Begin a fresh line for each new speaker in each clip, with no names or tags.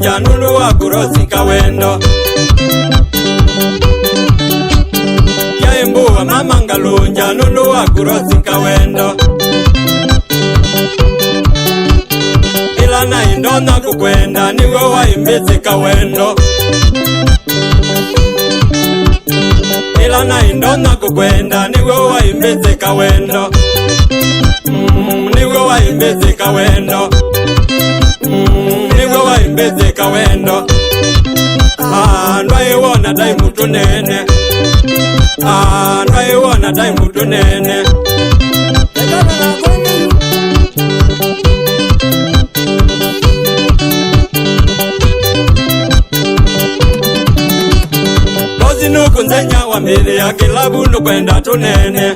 Ngalunja nunu wa kurosi kawendo ya embu wa mama Ngalunja nunu wa kurosi kawendo ila na indona kukwenda niwe wa imbezi kawendo ila na indona kukwenda niwe wa imbezi kawendo niwe wa imbezi kawendo niwe wa imbezi kawendo ndwae wona dai mutu nene ndwae wona dai mutu nene Lozi nuku nzenya wa mili ya kilabu nukwenda tunene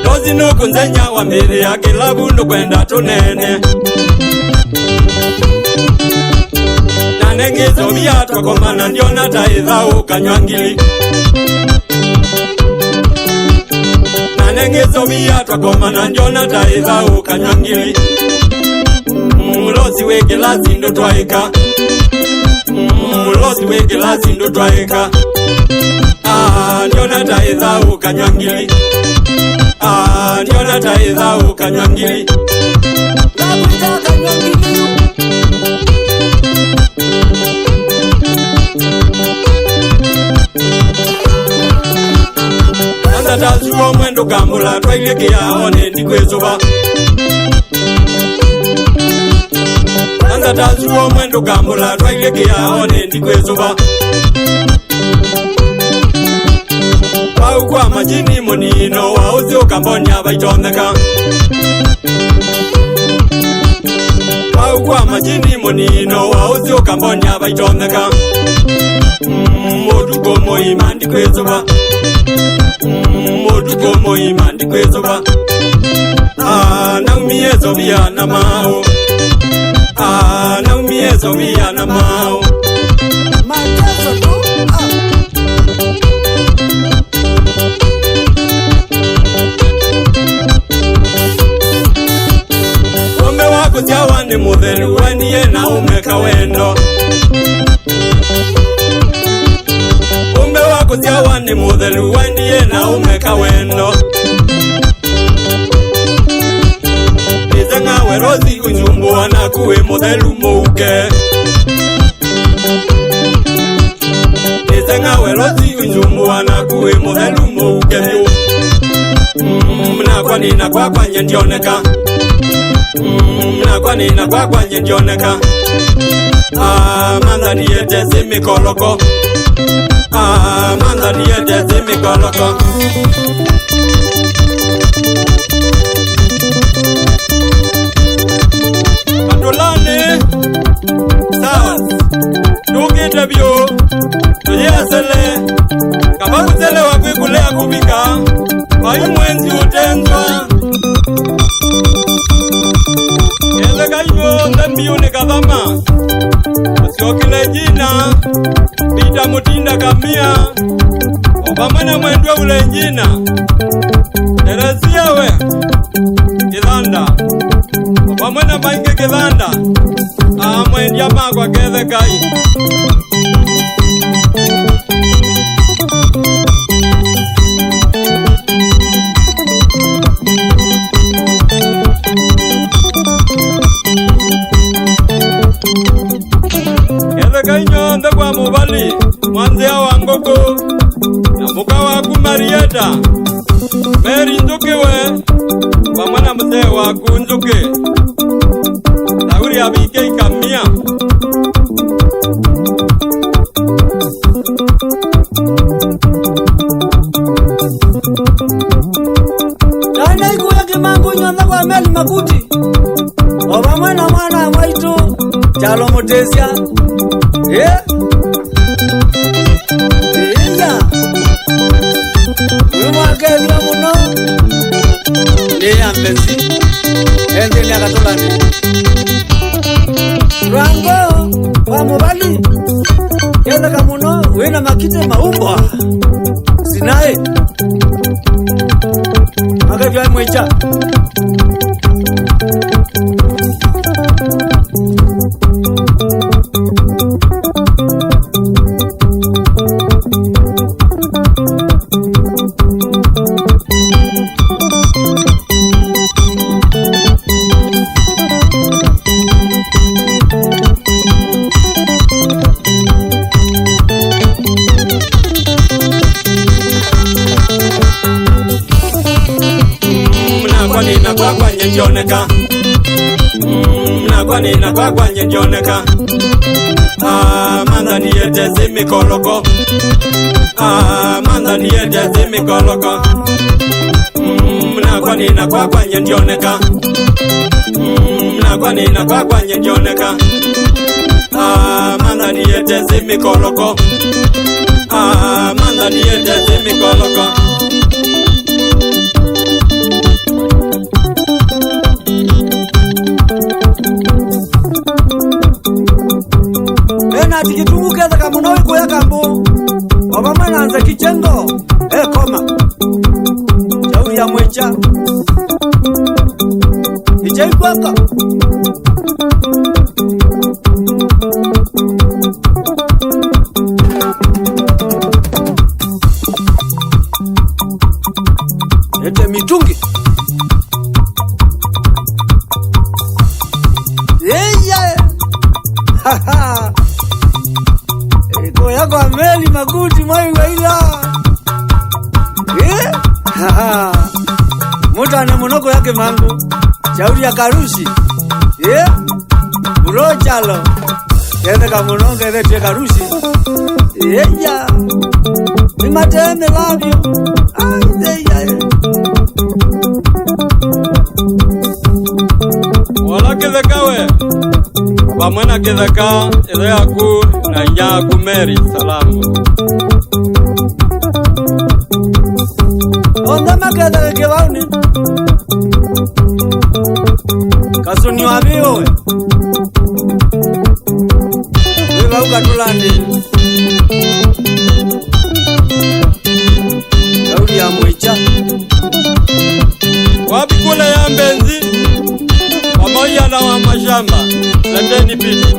Lozi nuku nzenya wa mili ya kilabu nukwenda tunene Nanengizo miato komana ndiona taidha ukanyangili Nanengizo miato komana ndiona taidha ukanyangili Lozi weke lazi ndo twaika Lozi weke lazi ndo twaika ndiona taidha ukanyangili ndiona taidha ukanyangili Anza tazuwa mwendo kambula twailekea one ndikwezuba Anza tazuwa mwendo kambula twailekea one ndikwezuba Kwa majini munino wa uzi ukambonya baitondeka Kwa majini munino wa uzi ukambonya baitondeka Modugo moima ndikwezuba Modugo moima ndikwezuba Naumiezo vya na mao Naumiezo vya na mao Matezo tu Kutia ni muthelu weniye na umeka wendo Umbe wa kutia ni muthelu weniye na umeka wendo Nizenga werozi unyumbu wanakuwe muthelu muuke Nizenga werozi unyumbu wanakuwe muthelu muuke miu Mnakwa nina kwa kwanye ndioneka Mnakwa nina kwa kwanye ndioneka Mandhari yete simikoloko Mandhari yete simikoloko Katulani Sawa Tukite vyo Tuyasele Kabakutele wakwikulea kubika Wayu mwenzi utenzwa Kayo ndambiyo ne kadama Usiokile jina Pita mutinda kamia Obamana mwendwe ule jina Teresia we Kidhanda Obamana mainge kidhanda Mwendia magwa kethe kai Kainyo kwa mubali Mwanzia wa ngoko Na muka wa kumarieta Meri nzuki we Wamana mzee wa kunzuki Tauri abike ikamia Dana ikuya kimangu nyonda kwa meli makuti Obamana mwana mwaitu Chalo motesia Yeah. Mwakevya muno mbesi Ende ni akatolani Rango wa mubali Yenda kamuno Wena makite maumbwa Sinae Mwakevya mwecha kwanye ndioneka na kwanye ndioneka manda niete zimikoloko manda niete zimikoloko na kwanye ndioneka na kwanye ndioneka manda niete zimikoloko manda niete zimikoloko
ena tikitunguke za kamunawi kuya kambu wabama nanza kichengo koma shauri ya mwecha ichai kwaka ete mitungi eko yako ameli makuti mwainga ila mutane munoko yake mangu shauri ya karushi burochalo kende kamunonga ete karushi ya mimateme labio
wala kithekawe pamwe kitheka ithe yaku na nyaku Mary salamu
ondama ketheke kivauni kasuni waviwe wivauka tulandi kauli ya mwicha
wapi kule ya mbenzi pamoja na wa mashamba leteni piti